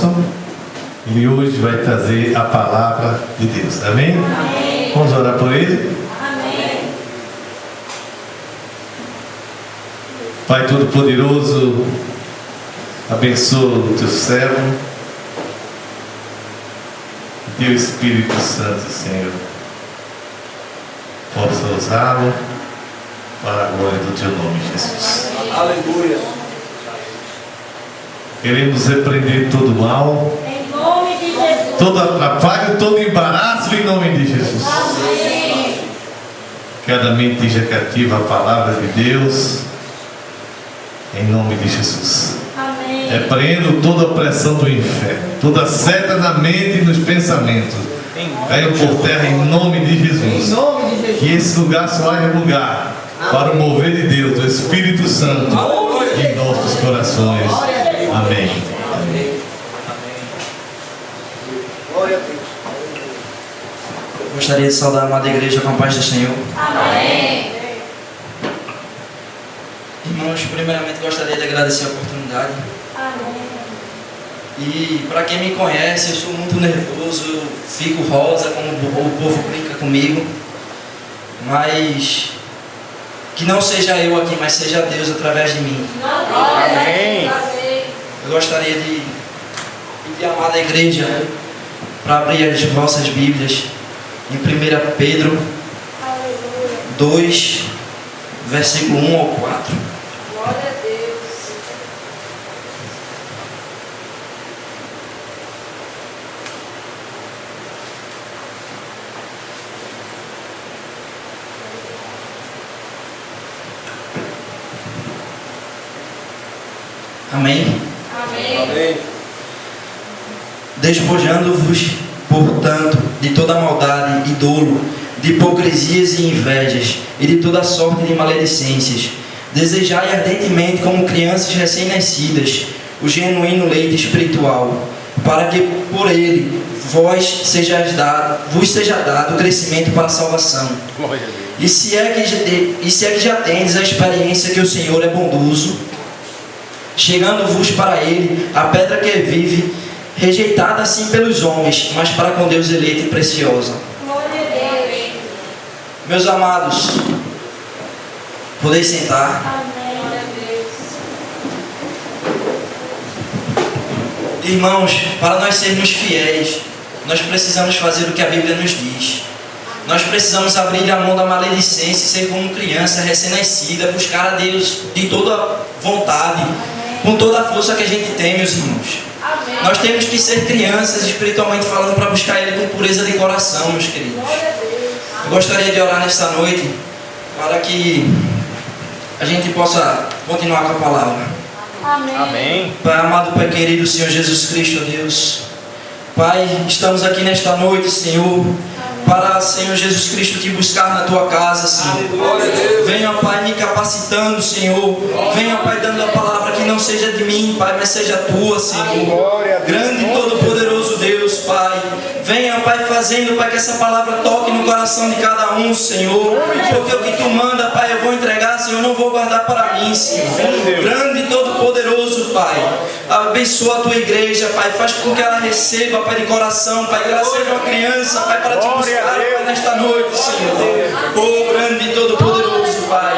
Nelson. Ele hoje vai trazer a palavra de Deus. Amém? Amém. Vamos orar por ele? Amém. Pai Todo-Poderoso, abençoa o teu servo, teu Espírito Santo, Senhor, possa usá-lo para a glória do teu nome, Jesus. Aleluia. Queremos repreender todo mal, Em nome de Jesus. todo atrapalho, todo embaraço em nome de Jesus. Amém. Cada mente esteja cativa a palavra de Deus, em nome de Jesus. Amém. Repreendo toda a opressão do inferno, toda seta na mente e nos pensamentos. Caiam por terra em nome de Jesus. Que esse lugar só haja lugar para o mover de Deus, do Espírito Santo, em nossos corações. Amém. Glória a Deus. Gostaria de saudar a amada igreja com a paz do Senhor. Amém. Irmãos, primeiramente gostaria de agradecer a oportunidade. Amém. E para quem me conhece, eu sou muito nervoso, eu fico rosa, como o povo brinca comigo. Mas que não seja eu aqui, mas seja Deus através de mim. Amém. Eu gostaria de pedir à amada igreja para abrir as vossas Bíblias em 1 Pedro 2, versículo 1 ao 4. Glória a Deus. Amém? Amém. Amém. Despojando-vos, portanto, de toda maldade e dolo, de hipocrisias e invejas, e de toda sorte de maledicências. Desejai ardentemente, como crianças recém-nascidas, o genuíno leite espiritual, para que por ele vos seja dado o crescimento para a salvação. E se é que já tendes a experiência que o Senhor é bondoso, chegando-vos para ele a pedra que vive, rejeitada assim pelos homens, mas para com Deus eleita e preciosa. Glória a Deus. Meus amados, podeis sentar. Amém. Glória a Deus. Irmãos, para nós sermos fiéis, nós precisamos fazer o que a Bíblia nos diz. Nós precisamos abrir a mão da maledicência e ser como criança recém-nascida, buscar a Deus de toda vontade, com toda a força que a gente tem, meus irmãos. Amém. Nós temos que ser crianças, espiritualmente falando, para buscar Ele com pureza de coração, meus queridos. Glória a Deus. Eu gostaria de orar nesta noite para que a gente possa continuar com a palavra. Amém. Pai amado, Pai querido, Senhor Jesus Cristo, Deus. Pai, estamos aqui nesta noite, Senhor, para, Senhor Jesus Cristo, te buscar na tua casa, Senhor. Glória a Deus. Venha, Pai, me capacitando, Senhor. Venha, Pai, dando a palavra que não seja de mim, Pai, mas seja tua, Senhor. Grande e todo-poderoso Deus, Pai. Venha, Pai, fazendo, Pai, que essa palavra toque no coração de cada um, Senhor. Porque o que tu manda, Pai, eu vou entregar, Senhor, eu não vou guardar para mim, Senhor. Grande e todo-poderoso, Pai. Abençoa a tua igreja, Pai. Faz com que ela receba, Pai, de coração, Pai, que ela seja uma criança, Pai, para te buscar, Pai, nesta noite, Senhor. Oh, grande e todo-poderoso, Pai.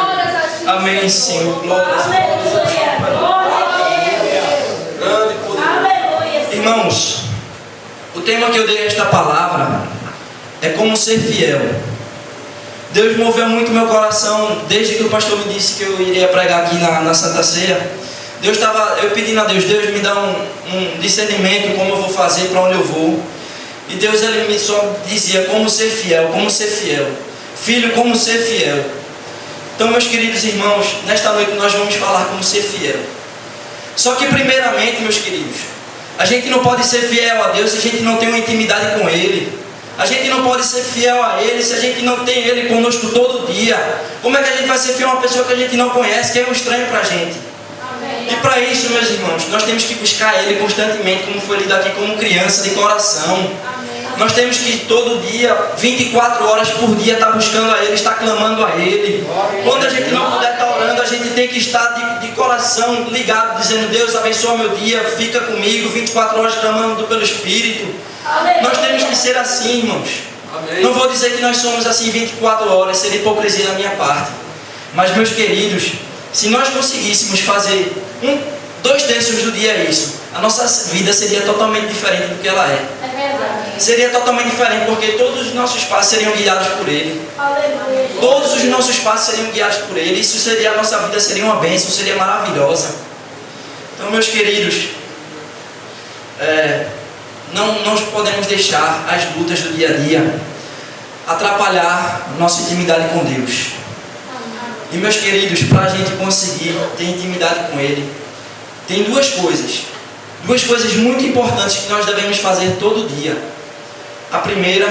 Amém, Senhor. Glórias a Deus. Aleluia. Glória a Deus. Grande e poderoso. Aleluia. Irmãos, o tema que eu dei a esta palavra é como ser fiel. Deus moveu muito meu coração desde que o pastor me disse que eu iria pregar aqui na Santa Ceia. Eu pedindo a Deus, Deus me dá um discernimento como eu vou fazer, para onde eu vou. E Deus, Ele me só dizia como ser fiel, como ser fiel. Filho, como ser fiel. Então, meus queridos irmãos, nesta noite nós vamos falar como ser fiel. Só que primeiramente, meus queridos, a gente não pode ser fiel a Deus se a gente não tem uma intimidade com Ele. A gente não pode ser fiel a Ele se a gente não tem Ele conosco todo dia. Como é que a gente vai ser fiel a uma pessoa que a gente não conhece, que é um estranho para a gente? Amém. E para isso, meus irmãos, nós temos que buscar Ele constantemente, como foi lido aqui, como criança de coração. Amém. Nós temos que todo dia, 24 horas por dia, estar buscando a Ele, estar clamando a Ele. Quando a gente não puder estar orando, a gente tem que estar de coração ligado, dizendo: Deus, abençoa meu dia, fica comigo, 24 horas clamando pelo Espírito. Nós temos que ser assim, irmãos. Não vou dizer que nós somos assim 24 horas, seria hipocrisia da minha parte. Mas, meus queridos, se nós conseguíssemos fazer 2/3 do dia isso, a nossa vida seria totalmente diferente do que ela é. É verdade. Seria totalmente diferente, porque todos os nossos passos seriam guiados por Ele. Aleluia. Todos os nossos passos seriam guiados por Ele. Isso seria, a nossa vida seria uma bênção, seria maravilhosa. Então, meus queridos, não podemos deixar as lutas do dia a dia atrapalhar a nossa intimidade com Deus. E, meus queridos, para a gente conseguir ter intimidade com Ele, tem duas coisas muito importantes que nós devemos fazer todo dia. A primeira,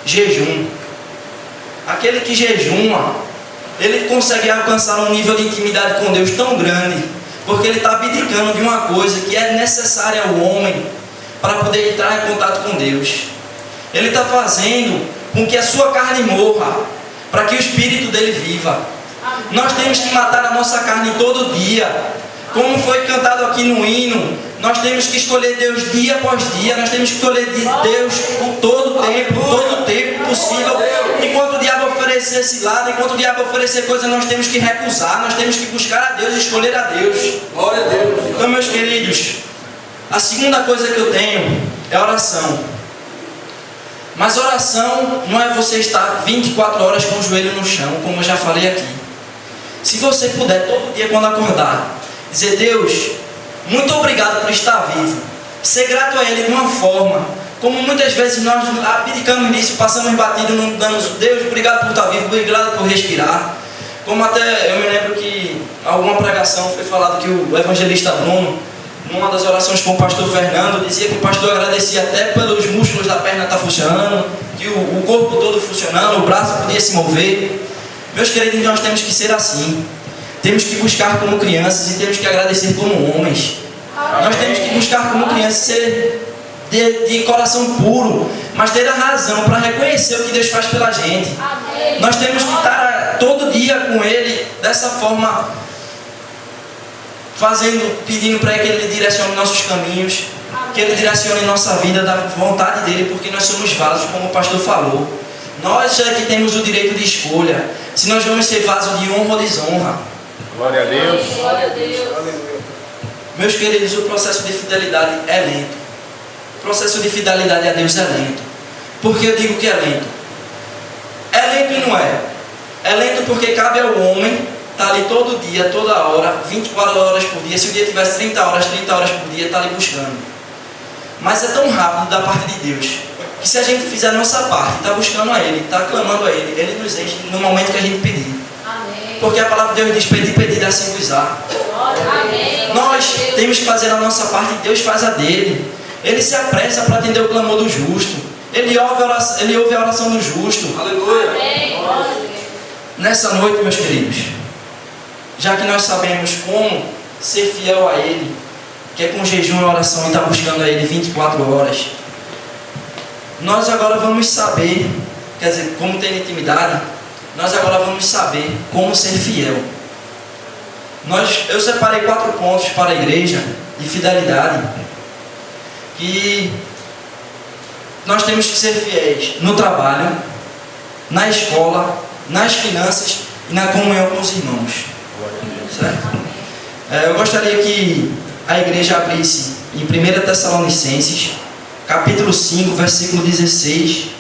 jejum. Aquele que jejuma, ele consegue alcançar um nível de intimidade com Deus tão grande, porque ele está abdicando de uma coisa que é necessária ao homem para poder entrar em contato com Deus. Ele está fazendo com que a sua carne morra, para que o espírito dele viva. Nós temos que matar a nossa carne todo dia. Como foi cantado aqui no hino, nós temos que escolher Deus dia após dia. Nós temos que escolher Deus por todo o tempo possível. Enquanto o diabo oferecer esse lado, enquanto o diabo oferecer coisas, nós temos que recusar. Nós temos que buscar a Deus, escolher a Deus. Glória a Deus. Então, meus queridos, a segunda coisa que eu tenho é oração. Mas oração não é você estar 24 horas com o joelho no chão, como eu já falei aqui. Se você puder todo dia quando acordar, dizer: Deus, muito obrigado por estar vivo. Ser grato a Ele de uma forma, como muitas vezes nós abdicamos nisso, passamos batido, não damos: Deus, obrigado por estar vivo, obrigado por respirar. Como até eu me lembro que em alguma pregação foi falado que o evangelista Bruno, numa das orações com o pastor Fernando, dizia que o pastor agradecia até pelos músculos da perna estar funcionando, que o corpo todo funcionando, o braço podia se mover. Meus queridos, nós temos que ser assim. Temos que buscar como crianças e temos que agradecer como homens. Nós temos que buscar como crianças, ser de coração puro, mas ter a razão para reconhecer o que Deus faz pela gente. Nós temos que estar todo dia com Ele dessa forma, pedindo para que Ele direcione nossos caminhos, que Ele direcione nossa vida da vontade dEle, porque nós somos vasos, como o pastor falou. Nós é que temos o direito de escolha, se nós vamos ser vasos de honra ou desonra. Glória a Deus. Glória a Deus. Meus queridos, o processo de fidelidade é lento. O processo de fidelidade a Deus é lento. Por que eu digo que é lento? É lento e não é. É lento porque cabe ao homem estar ali todo dia, toda hora, 24 horas por dia. Se o dia tivesse 30 horas por dia, estar ali buscando. Mas é tão rápido da parte de Deus, que se a gente fizer a nossa parte, está buscando a Ele, está clamando a Ele, Ele nos enche no momento que a gente pedir. Amém. Porque a palavra de Deus diz: pedir, pedir, assim vos dá. Amém. Nós temos que fazer a nossa parte e Deus faz a dele. Ele se apressa para atender o clamor do justo. Ele ouve a oração do justo. Aleluia. Amém. Glória a Deus. Nessa noite, meus queridos, já que nós sabemos como ser fiel a Ele, que é com jejum e oração e estar buscando a Ele 24 horas, nós agora vamos saber, quer dizer, como ter intimidade, nós agora vamos saber como ser fiel. Eu separei 4 pontos para a igreja de fidelidade, que nós temos que ser fiéis no trabalho, na escola, nas finanças e na comunhão com os irmãos. Certo? Eu gostaria que a igreja abrisse em 1 Tessalonicenses, capítulo 5, versículo 16.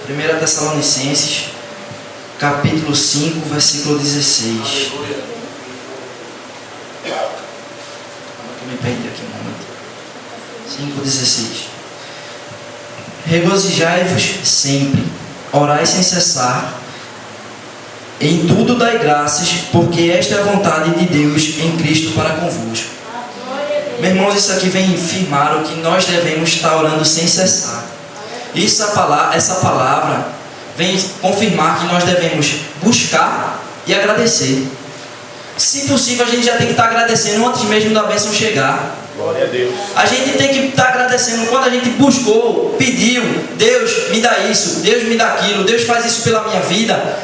Primeira Tessalonicenses, capítulo 5, versículo 16. Aleluia. Eu me perdi aqui um momento. 5,16. Regozijai-vos sempre, orai sem cessar, em tudo dai graças, porque esta é a vontade de Deus em Cristo para convosco. Glória a Deus. Meus irmãos, isso aqui vem firmar o que nós devemos estar orando sem cessar. Essa palavra vem confirmar que nós devemos buscar e agradecer. Se possível, a gente já tem que estar agradecendo antes mesmo da bênção chegar. Glória a Deus. A gente tem que estar agradecendo quando a gente buscou, pediu, Deus me dá isso, Deus me dá aquilo, Deus faz isso pela minha vida.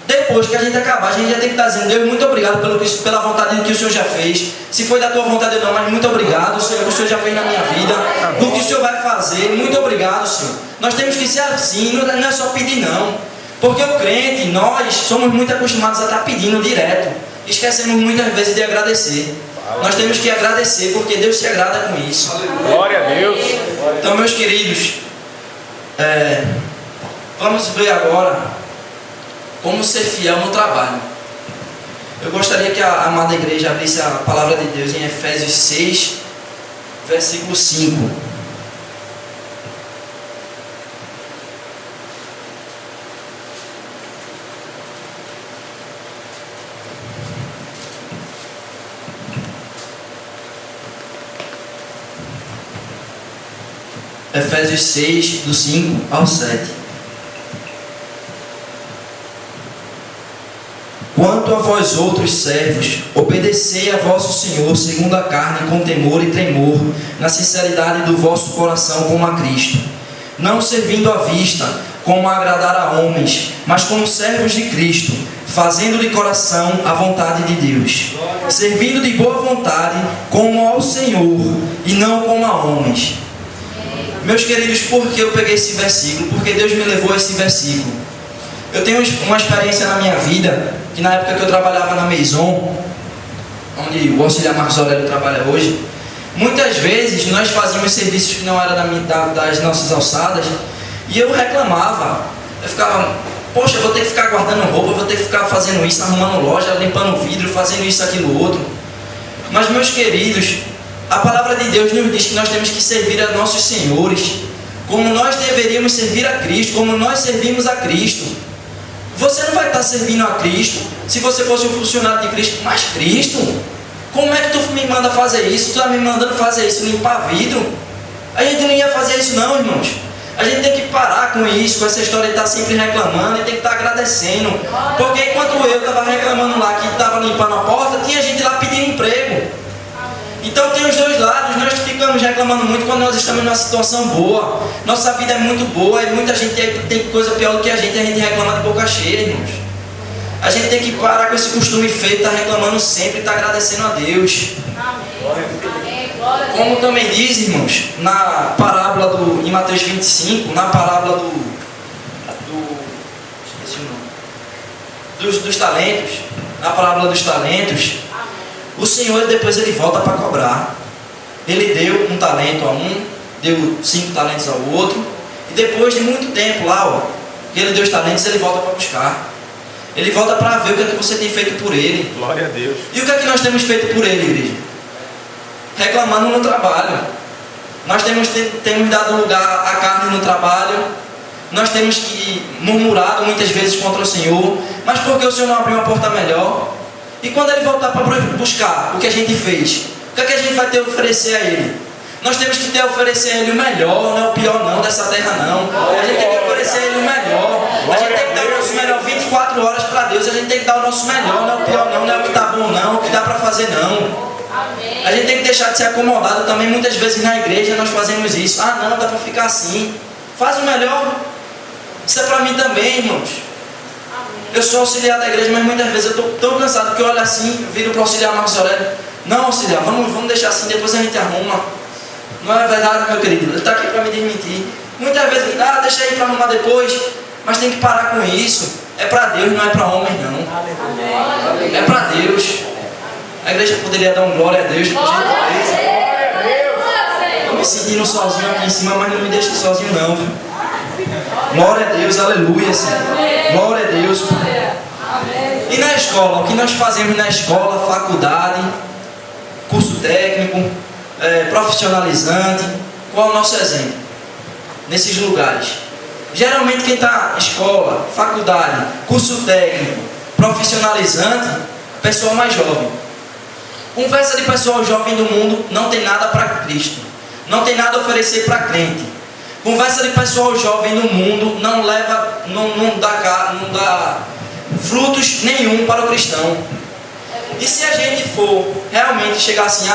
Depois que a gente acabar, a gente já tem que estar dizendo: Deus, muito obrigado pela vontade que o Senhor já fez. Se foi da tua vontade ou não, mas muito obrigado, Senhor, que o Senhor já fez na minha vida, do que o Senhor vai fazer. Muito obrigado, Senhor. Nós temos que ser assim, não é só pedir não. Porque o crente, nós somos muito acostumados a estar pedindo direto. Esquecemos muitas vezes de agradecer. Nós temos que agradecer porque Deus se agrada com isso. Glória a Deus. Então, meus queridos, vamos ver agora como ser fiel no trabalho. Eu gostaria que a amada igreja abrisse a palavra de Deus em Efésios 6, versículo 5. Efésios 6, do 5 ao 7. Quanto a vós outros servos, obedecei a vosso Senhor segundo a carne, com temor e tremor, na sinceridade do vosso coração como a Cristo, não servindo à vista, como a agradar a homens, mas como servos de Cristo, fazendo de coração a vontade de Deus, servindo de boa vontade como ao Senhor e não como a homens. Meus queridos, por que eu peguei esse versículo? Porque Deus me levou a esse versículo. Eu tenho uma experiência na minha vida, que na época que eu trabalhava na Maison, onde o auxiliar Marcos Aurélio trabalha hoje, muitas vezes nós fazíamos serviços que não eram das nossas alçadas, e eu reclamava. Eu ficava: poxa, eu vou ter que ficar guardando roupa, vou ter que ficar fazendo isso, arrumando loja, limpando vidro, fazendo isso, aquilo, outro. Mas, meus queridos, a palavra de Deus nos diz que nós temos que servir a nossos senhores, como nós deveríamos servir a Cristo, como nós servimos a Cristo. Você não vai estar servindo a Cristo se você fosse um funcionário de Cristo. Mas Cristo, como é que tu me manda fazer isso? Tu está me mandando fazer isso, limpar vidro? A gente não ia fazer isso não, irmãos. A gente tem que parar com isso, com essa história de estar sempre reclamando, e tem que estar agradecendo. Porque enquanto eu estava reclamando lá, que estava limpando a porta, tinha gente lá pedindo emprego. Então tem os dois lados. Nós ficamos reclamando muito quando nós estamos numa situação boa. Nossa vida é muito boa e muita gente tem coisa pior do que a gente reclama de boca cheia, irmãos. A gente tem que parar com esse costume feio de estar reclamando sempre e estar agradecendo a Deus. Como também diz, irmãos, na parábola em Mateus 25, na parábola esqueci o nome, dos talentos, na parábola dos talentos, o Senhor depois ele volta para cobrar. Ele deu um talento a um, deu 5 talentos ao outro, e depois de muito tempo lá, que ele deu os talentos, ele volta para buscar. Ele volta para ver o que é que você tem feito por ele. Glória a Deus. E o que é que nós temos feito por ele, igreja? Reclamando no trabalho. Nós temos dado lugar à carne no trabalho. Nós temos murmurado muitas vezes contra o Senhor. Mas por que o Senhor não abriu uma porta melhor? E quando ele voltar para buscar o que a gente fez, o que é que a gente vai ter a oferecer a ele? Nós temos que ter a oferecer a ele o melhor, não é o pior não dessa terra não. A gente tem que oferecer a ele o melhor. A gente tem que dar o nosso melhor 24 horas para Deus. A gente tem que dar o nosso melhor, não é o pior não é o que está bom não, o que dá para fazer não. A gente tem que deixar de ser acomodado também. Muitas vezes na igreja nós fazemos isso. Ah não, dá para ficar assim. Faz o melhor. Isso é para mim também, irmãos. Eu sou auxiliar da igreja, mas muitas vezes eu estou tão cansado que eu olho assim, viro para o auxiliar Marcos Aurélio: não, auxiliar, vamos deixar assim, depois a gente arruma. Não é verdade, meu querido? Ele está aqui para me desmentir. Muitas vezes, deixa aí para arrumar depois, mas tem que parar com isso. É para Deus, não é para homens, não. É para Deus. A igreja poderia dar glória a Deus, por gentileza. Estou me sentindo sozinho aqui em cima, mas não me deixe sozinho, não, viu? Glória a Deus, aleluia, Senhor. Glória a Deus. E na escola, o que nós fazemos na escola, faculdade, curso técnico, profissionalizante, qual é o nosso exemplo? Nesses lugares. Geralmente quem está escola, faculdade, curso técnico, profissionalizante, pessoal mais jovem. Conversa de pessoal jovem do mundo não tem nada para Cristo, não tem nada a oferecer para crente. Conversa de pessoal jovem no mundo não dá frutos nenhum para o cristão. E se a gente for realmente chegar assim,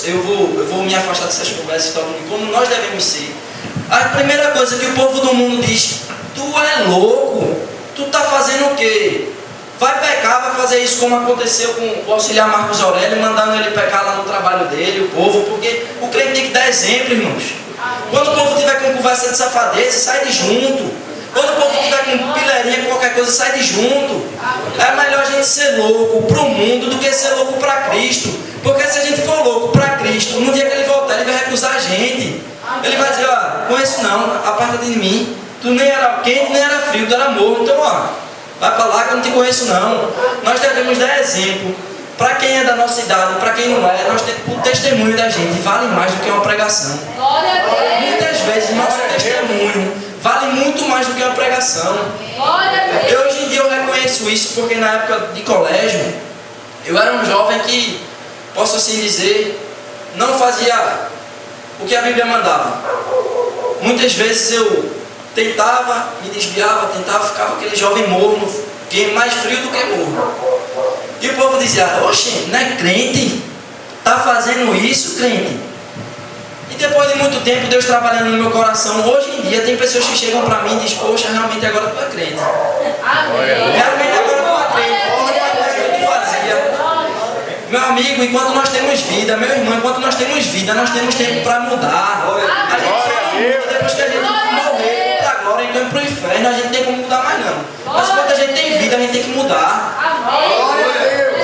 eu vou me afastar dessas conversas como nós devemos ser. A primeira coisa que o povo do mundo diz: tu é louco, tu está fazendo o quê? Vai pecar, vai fazer isso como aconteceu com o auxiliar Marcos Aurélio, mandando ele pecar lá no trabalho dele, o povo, porque o crente tem que dar exemplo, irmãos. Quando o povo tiver com conversa de safadeza, sai de junto. Quando o povo tiver com pileria, com qualquer coisa, sai de junto. É melhor a gente ser louco para o mundo do que ser louco para Cristo. Porque se a gente for louco para Cristo, no dia que ele voltar, ele vai recusar a gente. Ele vai dizer: ó, conheço não, aparta-te de mim. Tu nem era quente, nem era frio, tu era morno. Então, ó, vai para lá que eu não te conheço não. Nós devemos dar exemplo. Para quem é da nossa idade, para quem não é, o testemunho da gente vale mais do que uma pregação. Muitas vezes o nosso testemunho vale muito mais do que uma pregação. E hoje em dia eu reconheço isso, porque na época de colégio eu era um jovem que, posso assim dizer, não fazia o que a Bíblia mandava. Muitas vezes eu tentava, me desviava, ficava aquele jovem morno, que é mais frio do que morno. E o povo dizia: oxe, não é crente? Está fazendo isso, crente? E depois de muito tempo, Deus trabalhando no meu coração, hoje em dia tem pessoas que chegam para mim e dizem: poxa, realmente agora tu é crente. Realmente agora tu é crente. Olha a coisa que tu fazia. Meu amigo, enquanto nós temos vida, meu irmão, enquanto nós temos vida, nós temos tempo para mudar. A gente só muda depois que a gente morrer para a glória e ir para o inferno. A gente não tem como mudar mais não. Mas enquanto a gente tem vida, a gente tem que mudar.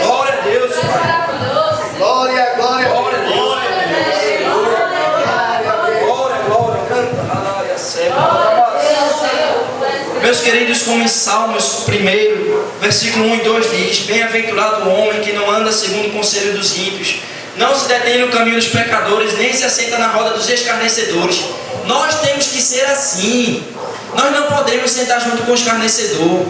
Glória a Deus, Pai. Glória, glória, Glória a Deus. Meus queridos, como em Salmos 1, versículo 1 e 2 diz: bem-aventurado o homem que não anda segundo o conselho dos ímpios, não se detém no caminho dos pecadores, nem se assenta na roda dos escarnecedores. Nós temos que ser assim. Nós não podemos sentar junto com o escarnecedor.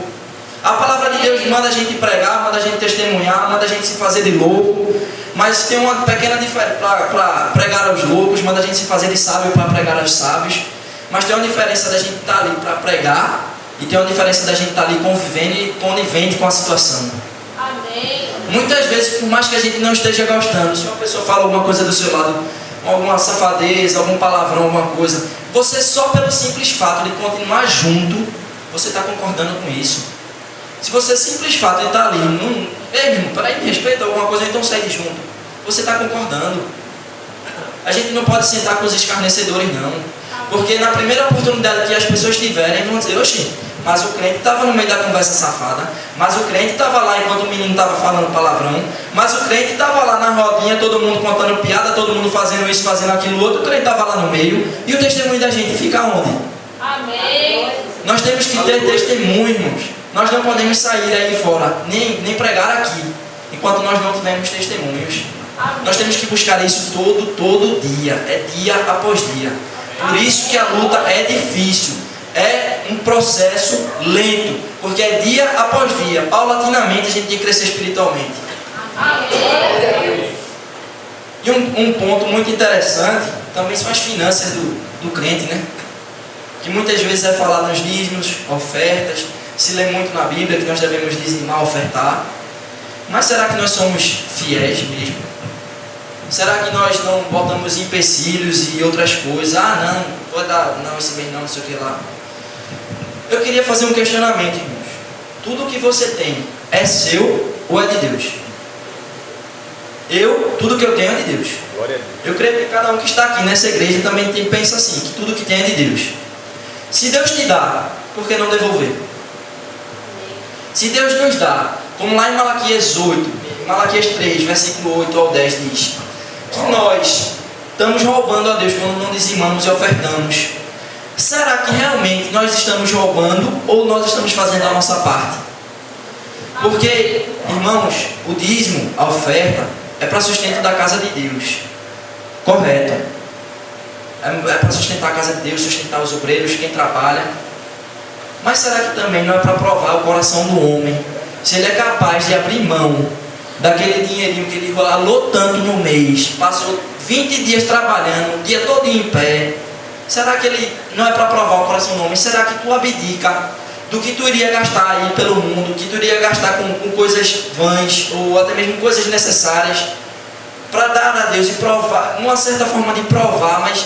A palavra de Deus manda a gente pregar, manda a gente testemunhar, manda a gente se fazer de louco. Mas tem uma pequena diferença para pregar aos loucos, manda a gente se fazer de sábio para pregar aos sábios. Mas tem uma diferença da gente estar ali para pregar e tem uma diferença da gente estar ali convivendo e conivente com a situação. Amém. Muitas vezes, por mais que a gente não esteja gostando, se uma pessoa fala alguma coisa do seu lado, alguma safadeza, algum palavrão, alguma coisa, você só pelo simples fato de continuar junto, você está concordando com isso. Se você simples fato de estar ali, ei, irmão, peraí, me respeita alguma coisa, então sai de junto. Você está concordando. A gente não pode sentar com os escarnecedores, não. Porque na primeira oportunidade que as pessoas tiverem, vão dizer: oxi, mas o crente estava no meio da conversa safada, mas o crente estava lá enquanto o menino estava falando palavrão, mas o crente estava lá na rodinha, todo mundo contando piada, todo mundo fazendo isso, fazendo aquilo outro, o crente estava lá no meio, e o testemunho da gente fica onde? Amém. Nós temos que ter testemunho, irmãos. Nós não podemos sair aí fora, nem pregar aqui, enquanto nós não tivermos testemunhos. Nós temos que buscar isso todo dia, é dia após dia. Por isso que a luta é difícil, é um processo lento, porque é dia após dia, paulatinamente a gente tem que crescer espiritualmente. Amém. E um ponto muito interessante também são as finanças do crente, né? Que muitas vezes é falado nos dízimos, ofertas, se lê muito na Bíblia que nós devemos dizimar, ofertar. Mas será que nós somos fiéis mesmo? Será que nós não botamos empecilhos e outras coisas? Não, pode dar, não, esse mês não sei o que lá. Eu queria fazer um questionamento, irmãos. Tudo que você tem é seu ou é de Deus? Tudo que eu tenho é de Deus. Eu creio que cada um que está aqui nessa igreja também pensa assim, que tudo que tem é de Deus. Se Deus te dá, por que não devolver? Se Deus nos dá, como lá em Malaquias 3, versículo 8 ao 10 diz, que nós estamos roubando a Deus quando não dizimamos e ofertamos. Será que realmente nós estamos roubando ou nós estamos fazendo a nossa parte? Porque, irmãos, o dízimo, a oferta, é para sustento da casa de Deus. Correto. É para sustentar a casa de Deus, sustentar os obreiros, quem trabalha. Mas será que também não é para provar o coração do homem? Se ele é capaz de abrir mão daquele dinheirinho que ele ralou tanto no mês, passou 20 dias trabalhando, o dia todo em pé, será que ele não é para provar o coração do homem? Será que tu abdica do que tu iria gastar aí pelo mundo, que tu iria gastar com coisas vãs, ou até mesmo coisas necessárias, para dar a Deus e provar, uma certa forma de provar, mas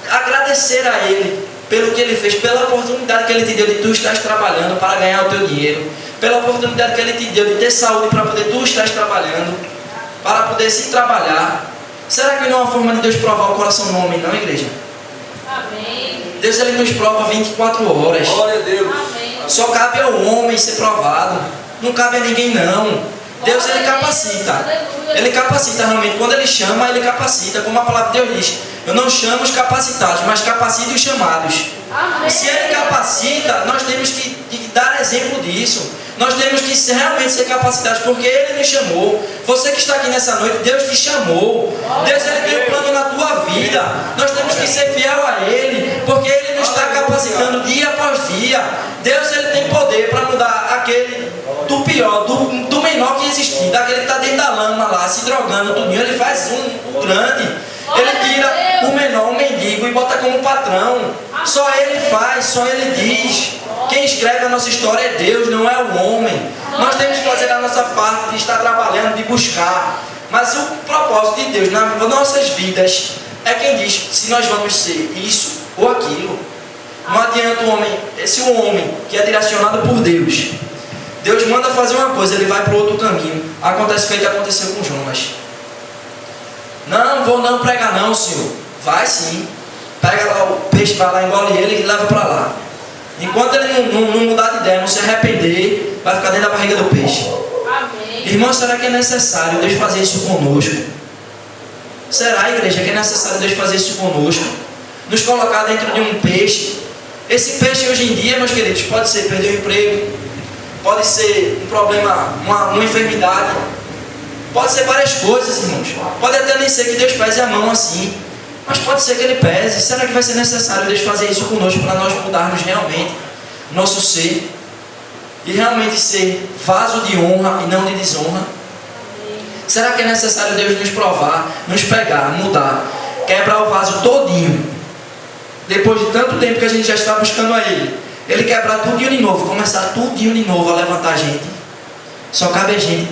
agradecer a Ele pelo que Ele fez, pela oportunidade que Ele te deu de tu estás trabalhando para ganhar o teu dinheiro, pela oportunidade que Ele te deu de ter saúde para poder tu estás trabalhando, para poder se trabalhar. Será que não é uma forma de Deus provar o coração do homem, não, igreja? Amém. Deus, Ele nos prova 24 horas. Glória a Deus. Amém. Só cabe ao homem ser provado, não cabe a ninguém não. Deus, Ele capacita. Ele capacita realmente. Quando Ele chama, Ele capacita. Como a palavra de Deus diz, eu não chamo os capacitados, mas capacito os chamados. Amém. Se Ele capacita, nós temos que dar exemplo disso. Nós temos que realmente ser capacitados, porque Ele nos chamou. Você que está aqui nessa noite, Deus te chamou. Deus, Ele tem um plano na tua vida. Nós temos que ser fiel a Ele, porque Ele nos está capacitando dia após dia. Deus, Ele tem poder para mudar aquele do pior, do menor que existir, daquele que está dentro da lama lá, se drogando, tudinho. Ele faz o grande. Ele tira o menor, o mendigo, e bota como patrão. Só Ele faz, só Ele diz. Quem escreve a nossa história é Deus, não é o homem. Nós temos que fazer a nossa parte de estar trabalhando, de buscar. Mas o propósito de Deus nas nossas vidas é quem diz se nós vamos ser isso ou aquilo. Não adianta o homem, esse homem que é direcionado por Deus. Deus manda fazer uma coisa, ele vai para outro caminho. Acontece feito que aconteceu com Jonas. Não vou não pregar não, Senhor. Vai sim. Pega lá o peixe, vai lá, engole ele e leva para lá. Enquanto ele não mudar de ideia, não se arrepender, vai ficar dentro da barriga do peixe. Amém. Irmão, será que é necessário Deus fazer isso conosco? Será, igreja, que é necessário Deus fazer isso conosco? Nos colocar dentro de um peixe. Esse peixe hoje em dia, meus queridos, pode ser perder o emprego, pode ser um problema, uma enfermidade, pode ser várias coisas, irmãos. Pode até nem ser que Deus pese a mão assim, mas pode ser que Ele pese. Será que vai ser necessário Deus fazer isso conosco para nós mudarmos realmente nosso ser e realmente ser vaso de honra e não de desonra? Será que é necessário Deus nos provar, nos pegar, mudar, quebrar o vaso todinho, depois de tanto tempo que a gente já está buscando a Ele quebrar tudinho de novo, começar tudinho de novo a levantar a gente? Só cabe a gente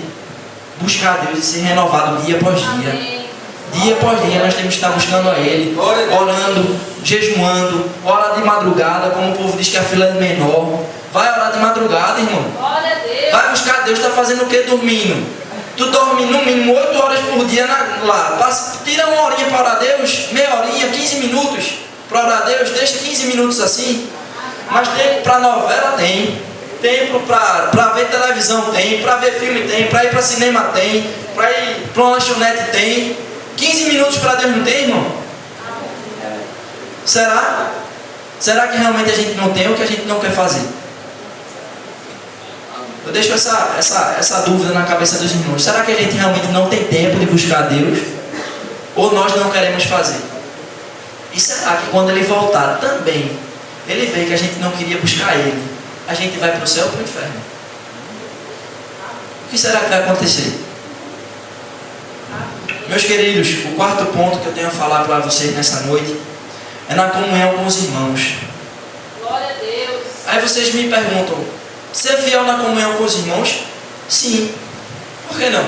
buscar a Deus e ser renovado dia após dia. Amém. Dia após dia nós temos que estar buscando a Ele, orando, jejuando, ora de madrugada, como o povo diz que a fila é menor. Vai orar de madrugada, irmão. Glória a Deus. Vai buscar Deus. Está fazendo o que dormindo? Tu dorme no mínimo 8 horas por dia lá. Tira uma horinha para orar a Deus, meia horinha, 15 minutos para orar a Deus. Deixa 15 minutos assim. Mas tempo para novela tem, tempo para ver televisão tem, para ver filme tem, para ir para cinema tem, para ir para uma lanchonete tem. 15 minutos para Deus não tem, irmão? Será? Será que realmente a gente não tem ou que a gente não quer fazer? Eu deixo essa dúvida na cabeça dos irmãos. Será que a gente realmente não tem tempo de buscar a Deus? Ou nós não queremos fazer? E será que quando Ele voltar também, Ele vê que a gente não queria buscar Ele, a gente vai para o céu ou para o inferno? O que será que vai acontecer? Meus queridos, o quarto ponto que eu tenho a falar para vocês nessa noite é na comunhão com os irmãos. Glória a Deus. Aí vocês me perguntam, ser fiel na comunhão com os irmãos? Sim. Por que não?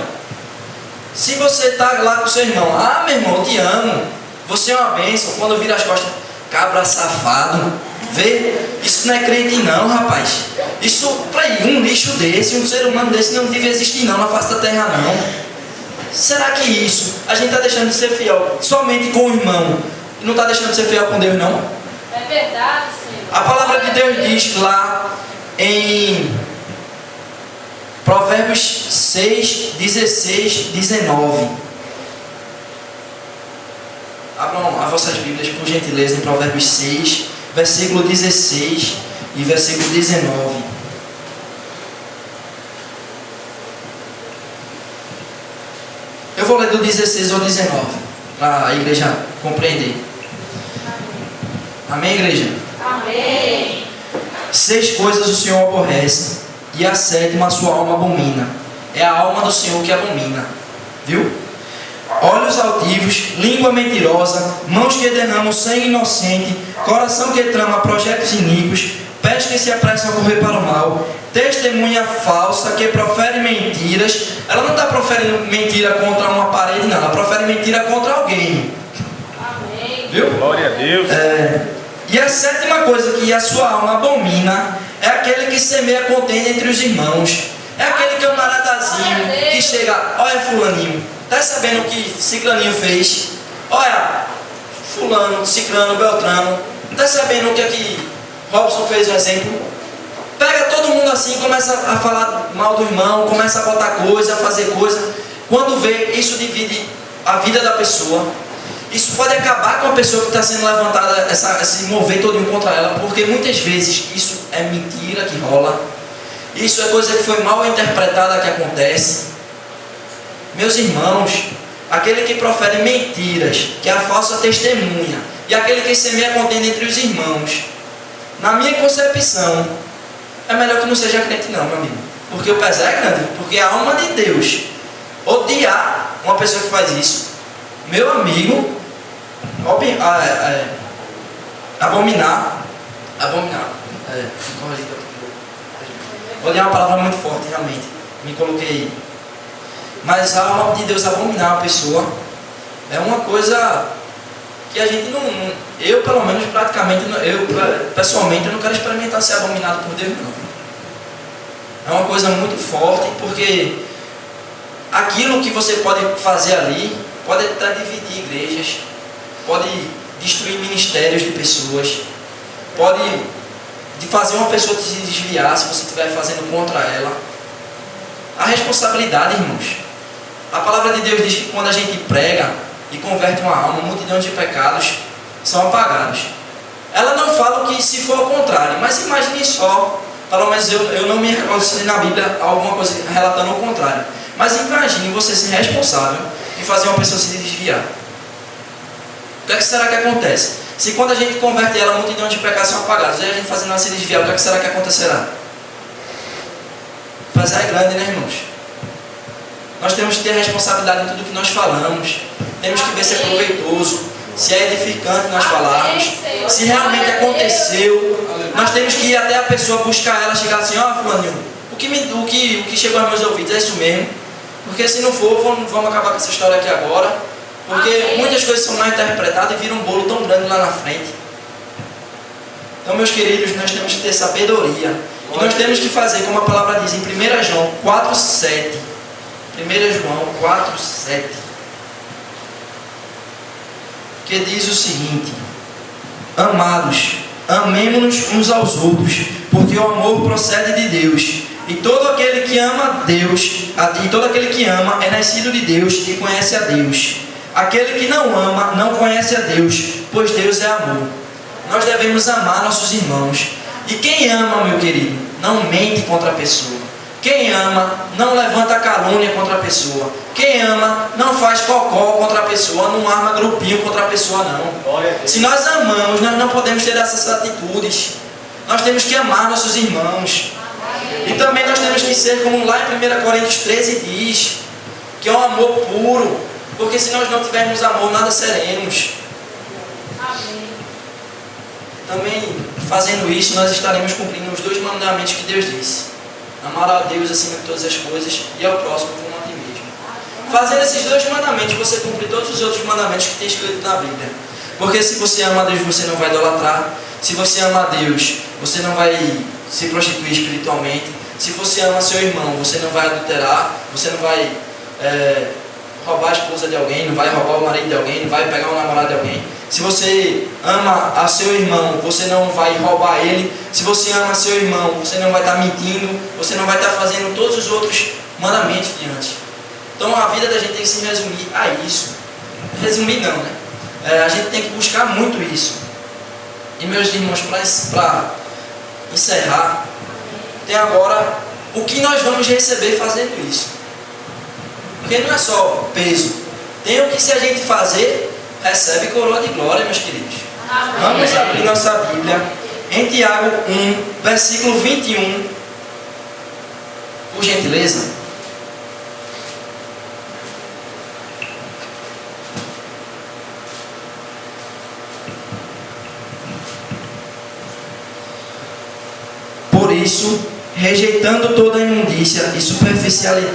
Se você está lá com o seu irmão, meu irmão, eu te amo, você é uma bênção, quando vira as costas, cabra safado, vê? Isso não é crente não, rapaz. Isso, para um lixo desse, um ser humano desse não devia existir não, na face da terra não. Será que isso, a gente está deixando de ser fiel somente com o irmão e não está deixando de ser fiel com Deus não? É verdade, Senhor. A palavra de Deus diz lá em Provérbios 6, 16, 19. Abram as vossas Bíblias, por gentileza, em Provérbios 6, versículo 16 e versículo 19. Eu vou ler do 16 ao 19, para a igreja compreender. Amém, igreja? Amém. 6 coisas o Senhor aborrece, e a 7ª a sua alma abomina: é a alma do Senhor que abomina. Viu? Olhos altivos, língua mentirosa, mãos que derramam sangue inocente, coração que trama projetos iníquos, pés que se apressam a correr para o mal, testemunha falsa que profere mentiras. Ela não está proferindo mentira contra uma parede, não. Ela profere mentira contra alguém. Amém. Viu? Glória a Deus. E a sétima coisa que a sua alma abomina é aquele que semeia contenda entre os irmãos. É aquele camaradazinho que chega, olha fulaninho, tá sabendo o que ciclaninho fez? Olha, fulano, ciclano, beltrano, tá sabendo o que aqui Robson fez um exemplo? Pega todo mundo assim, começa a falar mal do irmão, começa a botar coisa, a fazer coisa. Quando vê, isso divide a vida da pessoa. Isso pode acabar com a pessoa que está sendo levantada, esse mover todo contra ela, porque muitas vezes isso é mentira que rola. Isso é coisa que foi mal interpretada que acontece. Meus irmãos, aquele que profere mentiras, que é a falsa testemunha, e aquele que semeia contenda entre os irmãos, na minha concepção, é melhor que não seja crente não, meu amigo. Porque o pesar é grande, porque a alma de Deus, odiar uma pessoa que faz isso, meu amigo, abominar, odiar é uma palavra muito forte, realmente, me coloquei. Mas a alma de Deus abominar uma pessoa é uma coisa que a gente não, eu pelo menos praticamente, eu pessoalmente eu não quero experimentar ser abominado por Deus não. É uma coisa muito forte, porque aquilo que você pode fazer ali pode até dividir igrejas, pode destruir ministérios de pessoas, pode fazer uma pessoa se desviar se você estiver fazendo contra ela. A responsabilidade, irmãos, a palavra de Deus diz que quando a gente prega e converte uma alma, multidão de pecados são apagados. Ela não fala que se for ao contrário, mas imagine só, pelo menos eu não me reconheci na Bíblia alguma coisa relatando o contrário, mas imagine você ser responsável em fazer uma pessoa se desviar. O que é que será que acontece? Se quando a gente converte ela, multidão de pecados são apagados, e a gente fazendo ela se desviar, o que é que será que acontecerá? O pesar é grande, né, irmãos? Nós temos que ter responsabilidade em tudo que nós falamos. Temos que ver se é proveitoso, se é edificante nós falarmos, se realmente aconteceu. Nós temos que ir até a pessoa buscar ela, chegar assim, ó, fulaninho, o que chegou aos meus ouvidos é isso mesmo. Porque se não for, vamos acabar com essa história aqui agora. Porque muitas coisas são mal interpretadas e viram um bolo tão grande lá na frente. Então, meus queridos, nós temos que ter sabedoria. E nós temos que fazer, como a palavra diz em 1 João 4,7. 1 João 4,7. Que diz o seguinte: amados, amemo-nos uns aos outros, porque o amor procede de Deus. E todo aquele que ama Deus, e todo aquele que ama é nascido de Deus e conhece a Deus. Aquele que não ama não conhece a Deus, pois Deus é amor. Nós devemos amar nossos irmãos. E quem ama, meu querido, não mente contra a pessoa. Quem ama não levanta calúnia contra a pessoa. Quem ama não faz cocó contra a pessoa, não arma grupinho contra a pessoa, não. Se nós amamos, nós não podemos ter essas atitudes. Nós temos que amar nossos irmãos. E também nós temos que ser como lá em 1 Coríntios 13 diz, que é um amor puro, porque se nós não tivermos amor, nada seremos. Amém. Também fazendo isso, nós estaremos cumprindo os 2 mandamentos que Deus disse: amar a Deus acima de todas as coisas e ao próximo como a ti mesmo. Fazendo esses 2 mandamentos, você cumpre todos os outros mandamentos que tem escrito na Bíblia. Porque se você ama a Deus, você não vai idolatrar. Se você ama a Deus, você não vai se prostituir espiritualmente. Se você ama seu irmão, você não vai adulterar. Você não vai roubar a esposa de alguém, não vai roubar o marido de alguém, não vai pegar o namorado de alguém. Se você ama a seu irmão, você não vai roubar ele. Se você ama seu irmão, você não vai estar mentindo. Você não vai estar fazendo todos os outros mandamentos de antes. Então a vida da gente tem que se resumir a isso. Resumir não, né? A gente tem que buscar muito isso. E meus irmãos, para encerrar, tem agora o que nós vamos receber fazendo isso. Porque não é só peso. Tem o que, se a gente fazer, recebe coroa de glória, meus queridos. Amém. Vamos abrir nossa Bíblia em Tiago 1, versículo 21. Por gentileza. isso, rejeitando toda a imundícia e superfluidade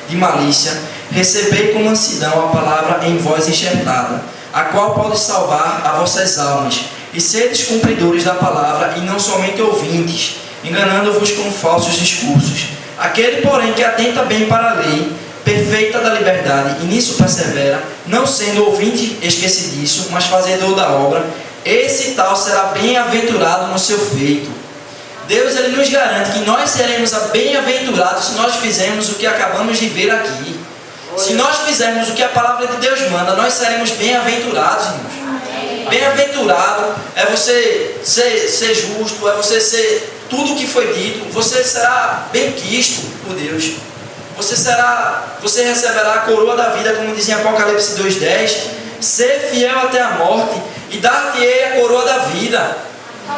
de malícia, recebei com mansidão a palavra em vós enxertada, a qual pode salvar a vossas almas, e sedes cumpridores da palavra, e não somente ouvintes, enganando-vos com falsos discursos. Aquele, porém, que atenta bem para a lei perfeita da liberdade, e nisso persevera, não sendo ouvinte esquecidiço, mas fazedor da obra, esse tal será bem-aventurado no seu feito. Deus, ele nos garante que nós seremos bem-aventurados se nós fizermos o que acabamos de ver aqui. Se nós fizermos o que a palavra de Deus manda, nós seremos bem-aventurados, irmãos. Bem-aventurado é você ser justo, é você ser tudo o que foi dito. Você será bem-quisto por Deus. Você receberá a coroa da vida, como diz em Apocalipse 2:10. Ser fiel até a morte e dar-te-ei a coroa da vida.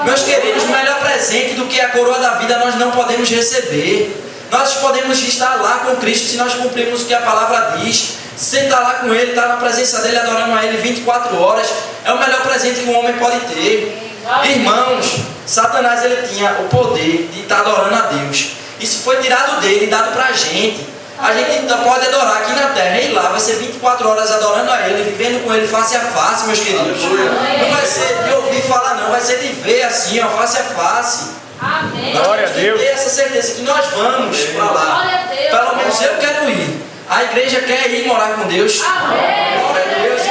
Meus queridos, melhor presente do que a coroa da vida nós não podemos receber. Nós podemos estar lá com Cristo se nós cumprirmos o que a palavra diz. Sentar lá com Ele, estar na presença dEle, adorando a Ele 24 horas. É o melhor presente que um homem pode ter. Irmãos, Satanás, ele tinha o poder de estar adorando a Deus. Isso foi tirado dele e dado para a gente. A gente ainda pode adorar aqui na terra e lá vai ser 24 horas adorando a Ele, vivendo com Ele face a face, meus queridos. Não vai ser de ouvir falar não, vai ser de ver assim, ó, face a face. Amém. Nós temos que ter essa certeza que nós vamos para lá. Pelo menos eu quero ir. A igreja quer ir morar com Deus. Amém. Glória a Deus.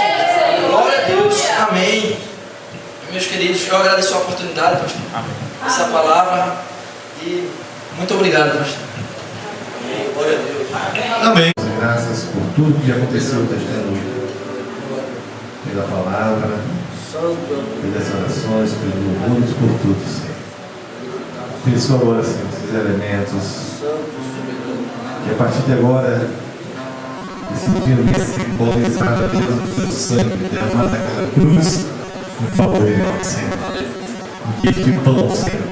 Glória a Deus. Amém. Meus queridos, eu agradeço a oportunidade, pastor. Essa palavra. E muito obrigado, pastor. Glória a Deus. Amém. Graças por tudo que aconteceu nesta noite. Pela palavra, pelas orações, pelos louvores, por tudo, Senhor. Peço agora, Senhor, esses elementos. Que a partir de agora, esse dia vai simbolizar a Deus do teu sangue, derramado naquela cruz, em favor de nós, Senhor. Que este pão, Senhor,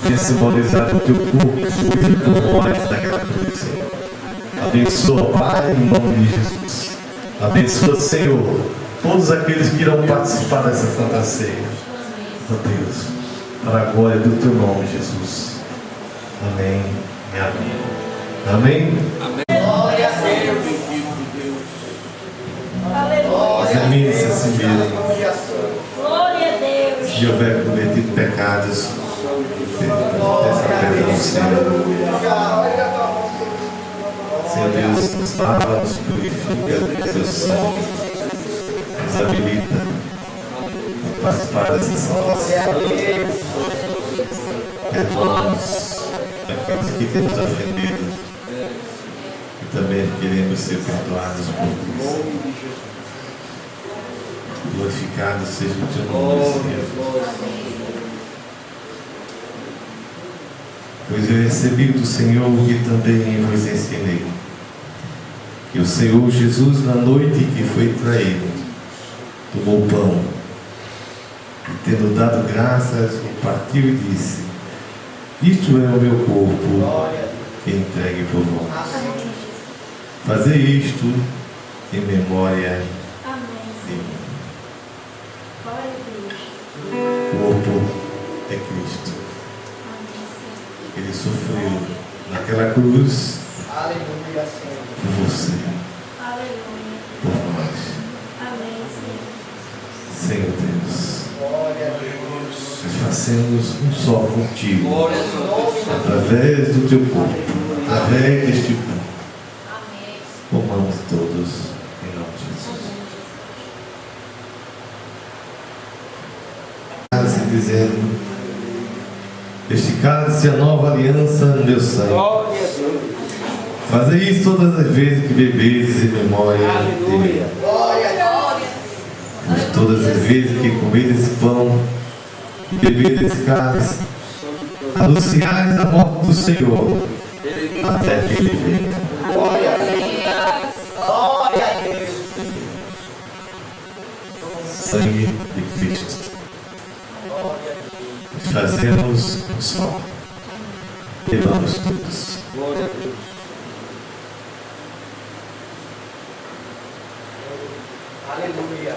venha simbolizar o teu corpo, sujo com óleo daquela cruz, Senhor. Abençoa, Pai, em nome de Jesus. Abençoa, Senhor, todos aqueles que irão participar dessa Santa Ceia. Ó Deus, para a glória do teu nome, Jesus. Amém e amém. Amém? Glória a Deus. Examine-se a si mesmo. Glória a Deus. Se houver cometido pecados, peça perdão, Senhor. Senhor Deus, nos lava, nos purifica, teu sangue nos habilita a participar dessa salvação. Perdoa-nos aqueles que temos ofendido e também queremos ser perdoados por Deus. Glorificado seja o teu nome, Senhor. Pois eu recebi do Senhor o que também vos ensinei. Que o Senhor Jesus, na noite que foi traído, tomou o pão e, tendo dado graças, o partiu e disse: isto é o meu corpo, que entregue por vós. Fazei isto em memória de mim. O corpo é Cristo. Ele sofreu naquela cruz por você, por nós. Senhor Deus, nós fazemos um só contigo, através do teu corpo, através deste pão. Comamos todos em nome de Jesus. Cálice dizendo: este cálice é a nova aliança no meu sangue. Fazei isso todas as vezes que bebedes em memória de mim. Pois todas as vezes que comedes esse pão e bebedes esse cálice, anunciais a morte do Senhor até que ele venha. Sangue de Cristo. Fazemos um só. Levamos todos. Aleluia.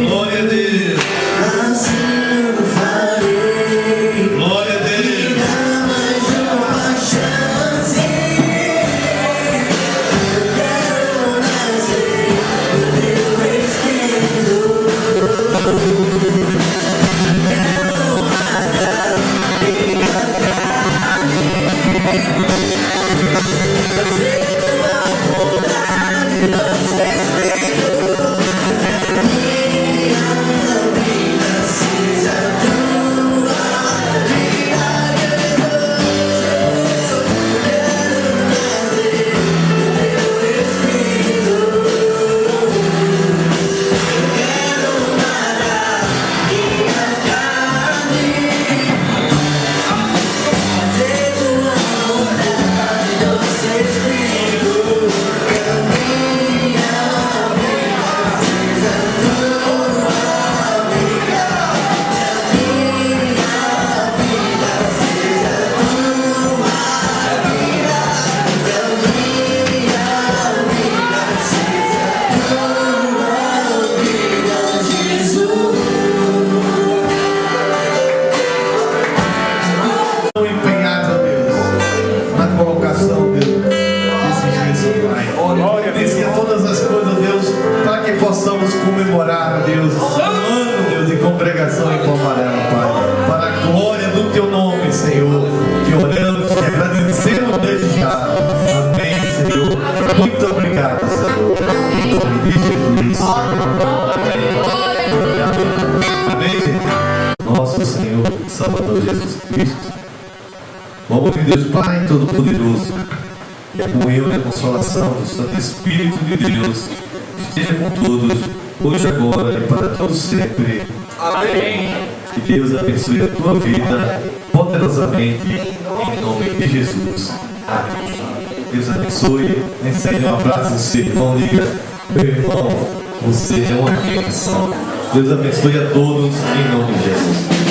Glória a Deus. Empenhados a Deus na colocação desses dias, Pai. Disse todas as coisas, Deus, para que possamos comemorar, Deus, um ano, Deus, de congregação em Palmarela, Pai, para a glória do Teu nome, Senhor. Te oramos, te agradecemos desde já. Amém, Senhor. Muito obrigado, Senhor. Em nome de Jesus. Amém, gente. Nosso Senhor e Salvador Jesus Cristo. O amor de Deus Pai Todo-Poderoso e a comunhão e a consolação do Santo Espírito de Deus esteja com todos, hoje, agora e para todos sempre. Amém. Que Deus abençoe a tua vida poderosamente, em nome de Jesus. Amém. Deus abençoe. Ensine um abraço ao seu irmão. Diga: meu irmão, você é uma bênção. Deus abençoe a todos, em nome de Jesus.